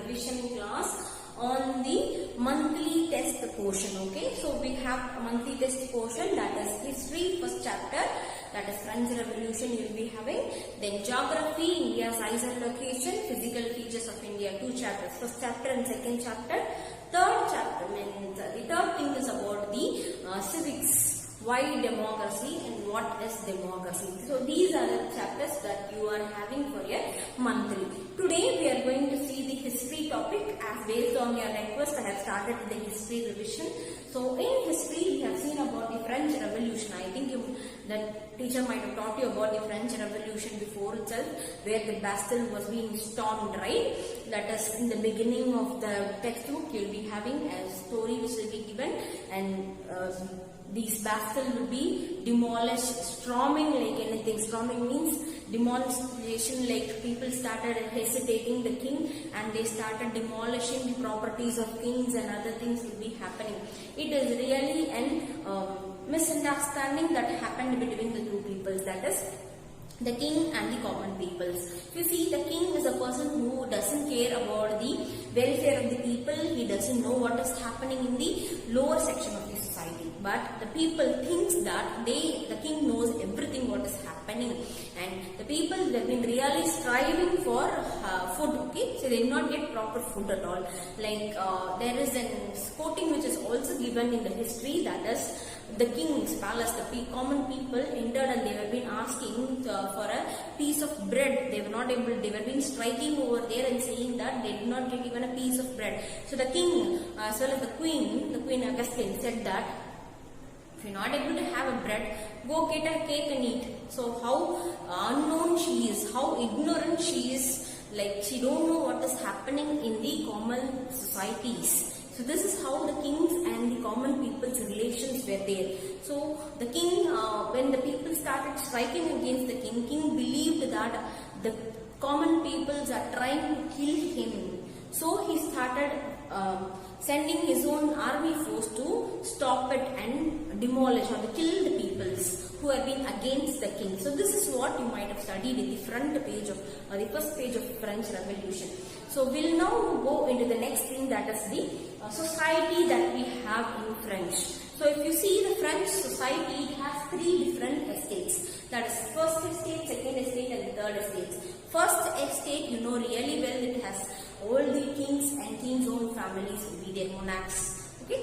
revision class on the monthly test portion. Okay, so we have a monthly test portion, that is history, first chapter, that is French Revolution you will be having. Then geography, India's size and location, physical features of India, 2 chapters, first chapter and second chapter. Third chapter means the third thing is about the civics. Why democracy and what is democracy. So these are the chapters that you are having for your monthly. Today we are going to see the history topic. As based on your request, I have started the history revision. So in history we have seen about the French Revolution. I think the teacher might have taught you about the French Revolution before itself, where the Bastille was being stormed, right? That is in the beginning of the textbook you will be having a story which will be given, and these Bastille will be demolished, storming like anything. Storming means demolition, like people started hesitating the king and they started demolishing the properties of kings and other things will be happening. It is really an misunderstanding that happened between the two peoples, that is the king and the common peoples. You see, the king is a person who doesn't care about the welfare of the people. He doesn't know what is happening in the lower section of the society. But the people thinks that the king knows everything what is happening, and the people have been really striving for food. Okay, so they did not get proper food at all. Like there is a quoting which is also given in the history, that is the king's palace. The common people entered and they were been asking for a piece of bread. They were not able. They were been striking over there and saying that they did not get even a piece of bread. So the king as well as the Queen Augustine said that if you're not able to have a bread, go get a cake and eat. So how unknown she is, how ignorant she is, like she don't know what is happening in the common societies. So this is how the kings and the common people's relations were there. So the king, when the people started striking against the king believed that the common peoples are trying to kill him. So he started sending his own army force to stop it and demolish or to kill the peoples who have been against the king. So this is what you might have studied in the front page of the first page of French Revolution. So we'll now go into the next thing, that is the society that we have in French. So if you see the French society, it has 3 different estates. That is first estate, second estate and the third estate. First estate, you know really well, it has all the kings and kings' own families will be their monarchs. Okay.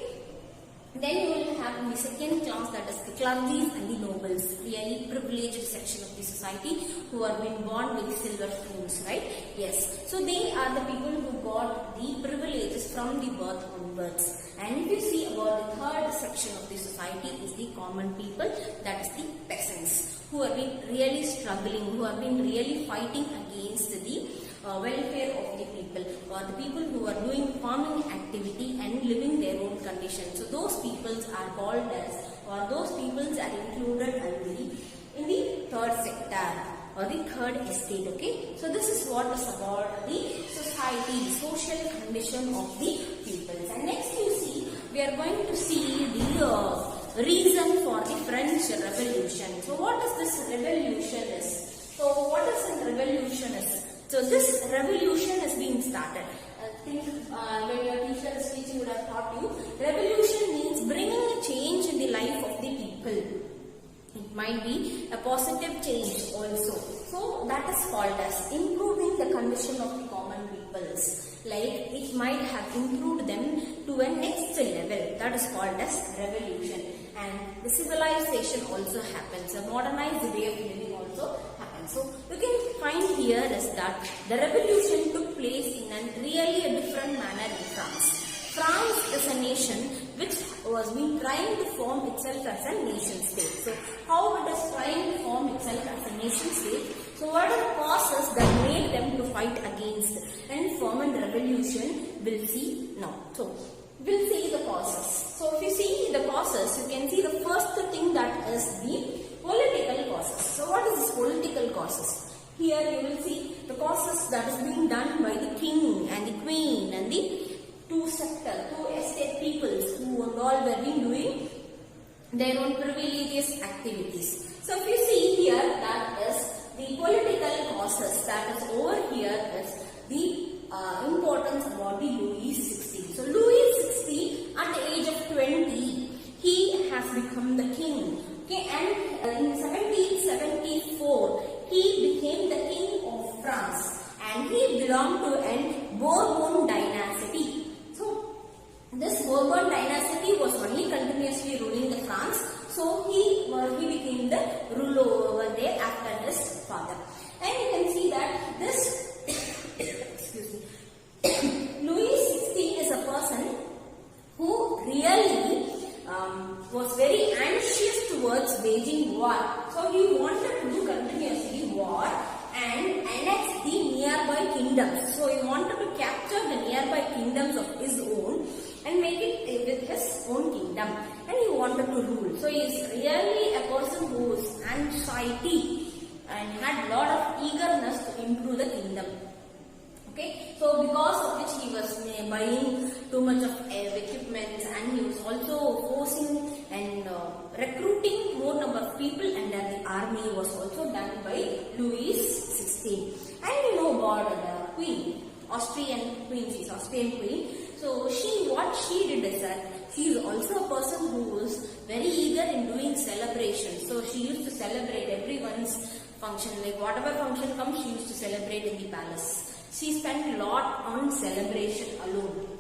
Then you will have in the second class, that is the clergy and the nobles, really privileged section of the society who are been born with silver spoons, right? Yes. So they are the people who got the privileges from the birth onwards. And if you see about the third section of the society is the common people, that is the peasants, who have been really struggling, who have been really fighting against the welfare of the people, or the people who are doing farming activity and living their own conditions. So those peoples are called as, or those peoples are included in the third sector or the third estate. Okay, so this is what is about the society, social condition of the peoples. And next you see, we are going to see the reason for the French Revolution. So what is this revolution is? So what is a revolution is? So this revolution is being started. I think when your teacher is teaching would have taught you, revolution means bringing a change in the life of the people. It might be a positive change also. So that is called as improving the condition of the common peoples. Like it might have improved them to a next level. That is called as revolution. And the civilization also happens. A modernized way of living also happens. So you can find here is that the revolution took place in a really a different manner in France. France is a nation which was been trying to form itself as a nation state. So how it is trying to form itself as a nation state? So what are the causes that made them to fight against and form a revolution? We'll see now. So we'll see the causes. So if you see the causes, you can see the first thing, that is the political causes. So what is this political causes? Here you will see the causes that is being done by the king and the queen and the two estate peoples who and all were being doing their own privileges activities. So if you see here, that is the political causes, that is over here is the importance about he became the ruler over there after his father. And you can see that this excuse me, Louis XVI is a person who really was very anxious towards waging war. So he wanted to do continuously war and annex the nearby kingdoms. So he wanted to capture the nearby kingdoms of his own and make it with his own kingdom, and he wanted to rule. So he is really a person who is anxiety and had lot of eagerness to improve the kingdom. Okay, so because of which he was buying too much of equipment, and he was also forcing and recruiting more number of people, and then the army was also done by Louis XVI. And you know about the queen, Austrian queen, she is Austrian queen. So what she did is that she is also a person who was very eager in doing celebrations. So she used to celebrate everyone's function, like whatever function comes, she used to celebrate in the palace. She spent a lot on celebration alone.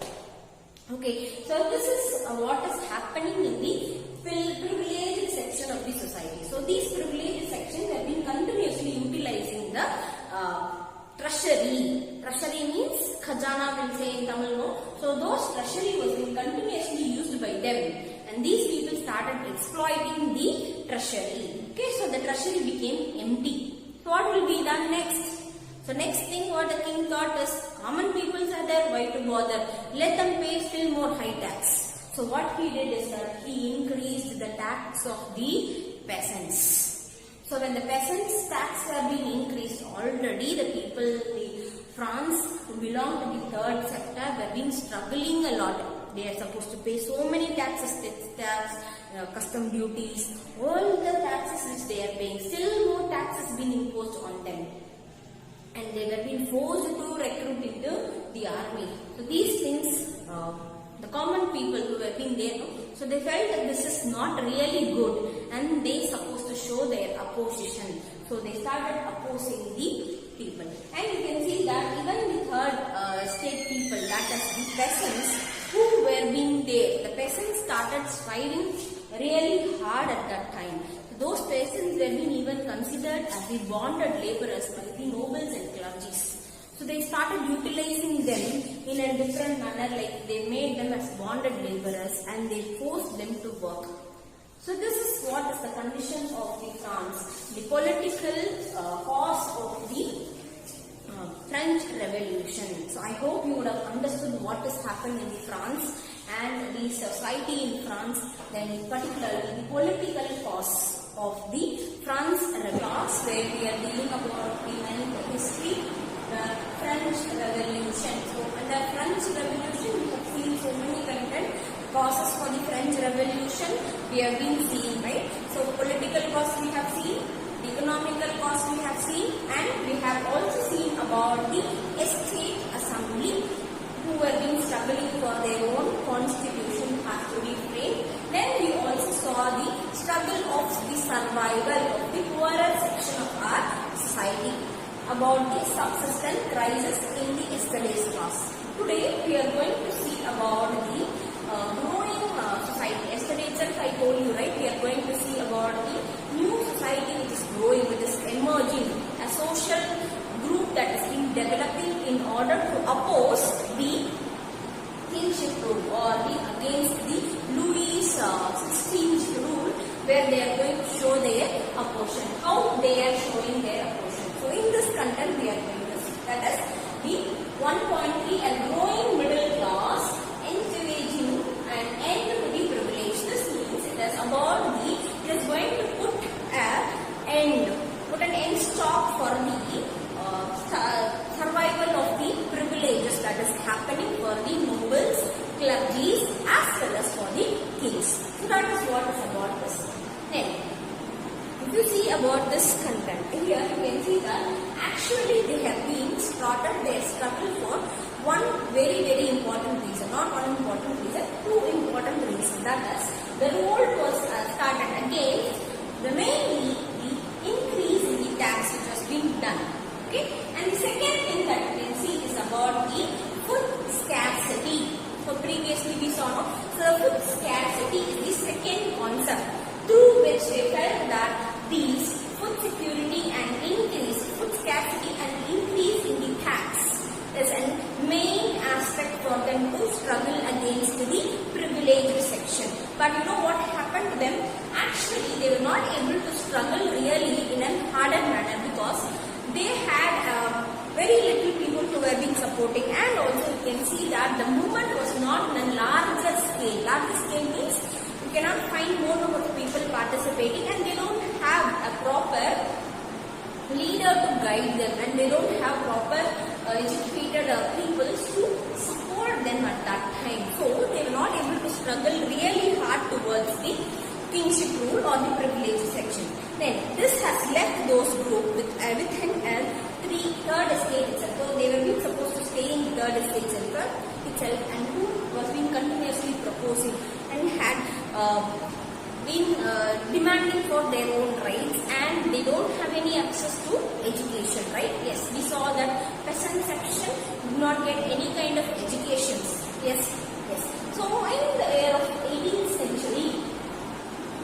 Okay, so this is what is happening in the privileged section of the society. So these privileged sections have been continuously utilizing the treasury. Treasury means khajana, will say in Tamil, no? So those treasury was being continuously used by them, and these people started exploiting the treasury. Okay, so the treasury became empty. So what will be done next? So next thing what the king thought is, common peoples are there, why to bother? Let them pay still more high tax. So what he did is that he increased the tax of the peasants. So when the peasants' tax have been increased, already the people in France who belong to the third sector have been struggling a lot. They are supposed to pay so many taxes, tax, custom duties, all the taxes which they are paying. Still more taxes been imposed on them, and they were being forced to recruit into the army. So these things, the common people who have been there, so they felt that this is not really good, and they supposed to show their opposition. So they started opposing the people. And you can see that even the third state people, that is the peasants who were being there, the peasants started striving really hard at that time. Those peasants were being even considered as the bonded laborers by the nobles and clergies. So they started utilizing them in a different manner, like they made them as bonded laborers and they forced them to work. So this is what is the condition of the France, the political cause of the French Revolution. So I hope you would have understood what has happened in France and the society in France, then particularly the political cause of the France Revolution, where we are dealing about the history, the French Revolution. So under French Revolution we have seen so many content causes for the French Revolution we have been seeing, right? So political cause we have seen, economical cause we have seen, and we have also seen about the Estate Assembly who have been struggling for their own constitution has to be framed. Then we also saw the struggle of the survival of the poorer section of our society, about the subsistence crisis in the yesterday's class. Today we are going to see about the growing society. Yesterday itself I told you, right, we are going to see about the new society which is growing, which is emerging, a social group that is being developing in order to oppose the kingship rule or against the Louis XVI's rule, where they are going to show their opposition, how they are showing their opposition. So in this content we are going to see, that is the 1.3, a growing middle class encouraging an end to the privilege. This means it is about it is going to put an end stop for the survival of the privileges that is happening for the nobles, clergies as well as for the kings. So that is what is about this. Then, if you see about this content, here you can see that actually they have been started their struggle for one very very important reason, not one important reason, two important reasons. That is, the revolt was started against the mainly the increase in the tax which was being done. Okay, and the second thing that you can see is about the food scarcity. So previously we saw, so the food scarcity is the second concept through which they felt struggle really in a harder manner, because they had very little people who were being supporting, and also you can see that the movement was not on a larger scale. Larger scale means you cannot find more number of people participating, and they don't have a proper leader to guide them, and they don't have proper educated people to support them at that time. So they were not able to struggle really hard towards the kingship rule or the privilege section. Then this has left those group within third estate itself. So they were being supposed to stay in the third estate itself, and who was being continuously proposing and had been demanding for their own rights, and they don't have any access to education, right? Yes, we saw that peasant section did not get any kind of education. Yes. So in the year of 18th century,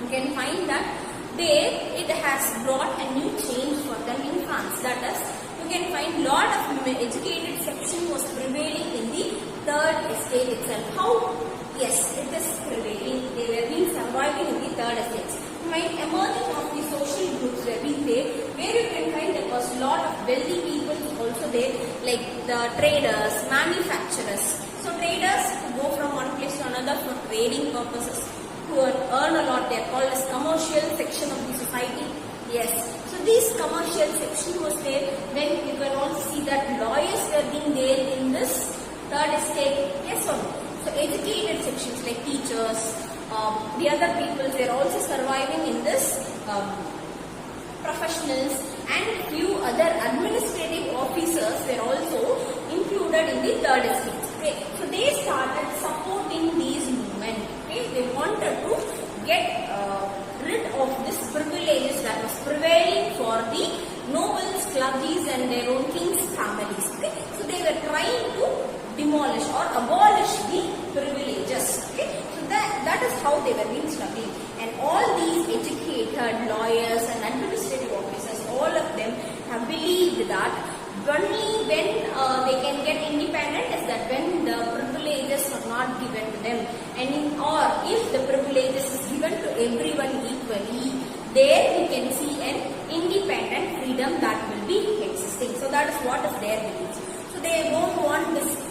you can find that it has brought a new change for them in France. That is, you can find lot of educated section was prevailing in the third estate itself. How? Yes, it is prevailing. They were being surviving in the third estate. My emerging of the social groups were being there, where you can find there was lot of wealthy people also there, like the traders, manufacturers. So traders go from one place to another for trading purposes, who earn a lot. They are called as commercial section of the society. Yes. So this commercial section was there. Then you can also see that lawyers were being there in this third estate. Yes or no? So educated sections like teachers, the other people, they are also surviving in this professionals, and few other administrative officers were also included in the third estate. Okay. So they started supporting these movements. Okay. They wanted to get rid of this privileges that was prevailing for the nobles, clergies and their own kings' families. Okay. So they were trying to demolish or abolish the privileges. Okay. So that is how they were being struggling. And all these educated lawyers and administrative officers, all of them have believed that only when they can get independent is that when the privileges are not given to them, or if the privileges is given to everyone equally, there we can see an independent freedom that will be existing. So that is what is their belief. So they don't want this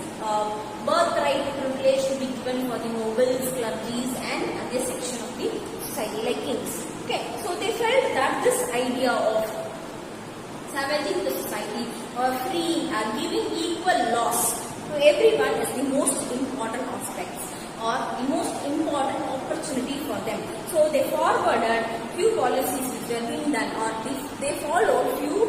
birthright privilege to be given for the nobles, clergies and other section of the society like kings. Okay, so they felt that this idea of savaging the society or freeing or giving equal laws to everyone is the most important aspects or the most important opportunity for them. So they forwarded few policies which were being done, or they followed few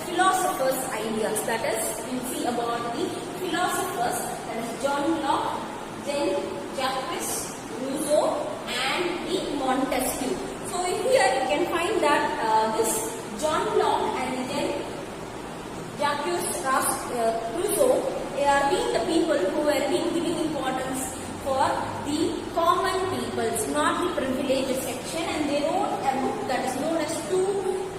philosophers' ideas. That is, you see about the philosophers, that is John Locke, then Jacques Rousseau and the Montesquieu. So here you can find that this John Locke and then Jacques Rousseau, they are being the people who are being giving importance for the common peoples, not the privileged section, and they wrote a book that is known as Two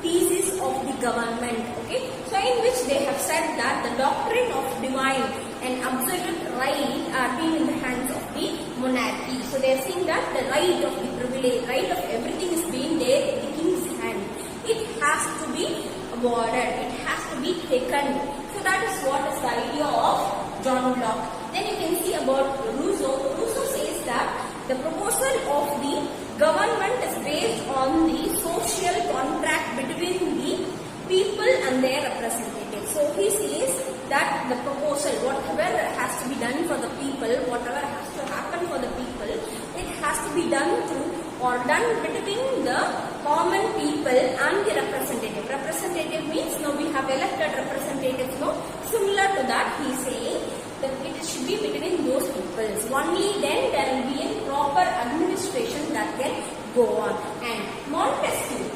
Theses of the Government. Okay, so in which they have said that the doctrine of divine and absolute right are being in the hands of the monarchy. So they are saying that the right of the privilege, right of everything is being there in the king's hand. It has to be awarded, it has to be taken. So that is what is the idea of John Locke. Then you can see about Rousseau. Rousseau says that the proposal of the government is based on the social contract between the people and their representatives. So he says that the proposal, whatever has to be done for the people, whatever has to happen for the people, it has to be done through or done between the common people and the representative. Representative means now we have elected representatives. No, similar to that he is saying that it should be between those peoples. Only then there will be a proper administration that can go on. And Montesquieu,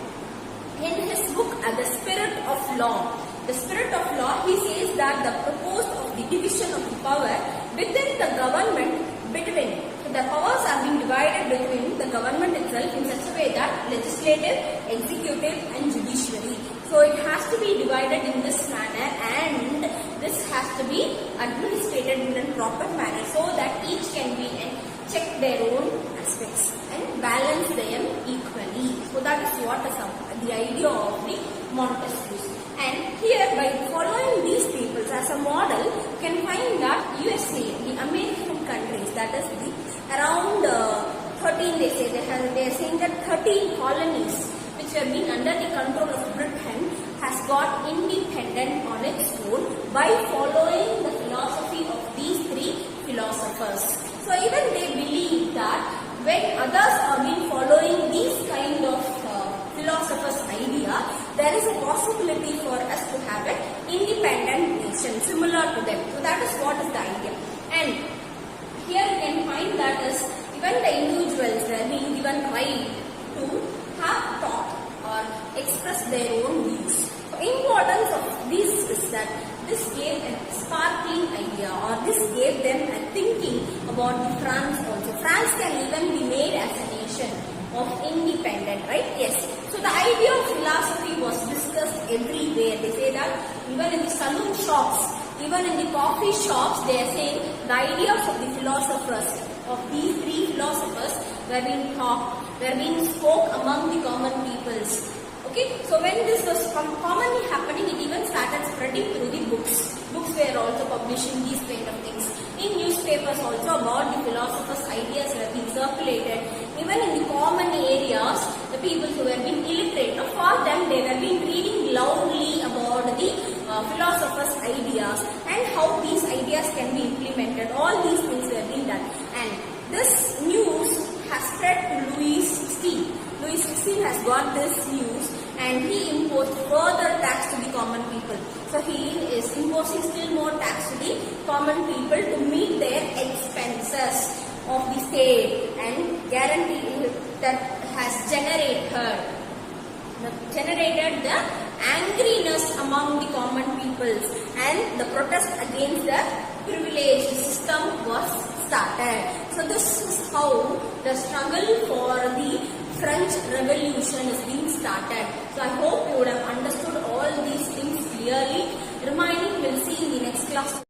in his book The Spirit of Law, he says that the proposed of the division of the power within the government between. So the powers are being divided between the government itself in such a way that legislative, executive and judiciary. So it has to be divided in this manner, and this has to be administrated in a proper manner so that each can be and check their own aspects and balance them equally. So that is what is the idea of the Montesquieu. And here, by following these peoples as a model, you can find that USA, the American countries, that is the around 13, they are saying that 13 colonies which have been under the control of Britain has got independent on its own by following the philosophy of these three philosophers. So even they believe that when others have been following these kind of philosophers' idea, there is a possibility for us to have an independent nation similar to them. So that is what is the idea. And here you can find that is even the individuals were being given right to have thought or express their own views. The importance of this is that this gave a sparkling idea, or this gave them a thinking about the France also. France can even be made as a nation of independent, right? Yes. So the idea of philosophy was discussed everywhere. They say that even in the saloon shops, even in the coffee shops, they are saying the ideas of the philosophers, of these three philosophers, were being taught, were being spoke among the common peoples. Okay, so when this was commonly happening, it even started spreading through the books. Books were also publishing these kind of things. In newspapers also about the philosophers' ideas were being circulated. Even in the common areas, the people who were being illiterate, for them they were being reading loudly about the philosophers' ideas and how these ideas can be implemented. All these things were being done. And this news has spread to Louis XVI. Louis XVI has got this news and he imposed further tax to the common people. So he is imposing still more tax to the common people to meet their expenses of the state, and guarantee that has generated the angriness among the common peoples, and the protest against the privilege system was started. So this is how the struggle for the French Revolution is being started. So I hope you would have understood all these things clearly. Remaining we'll see in the next class.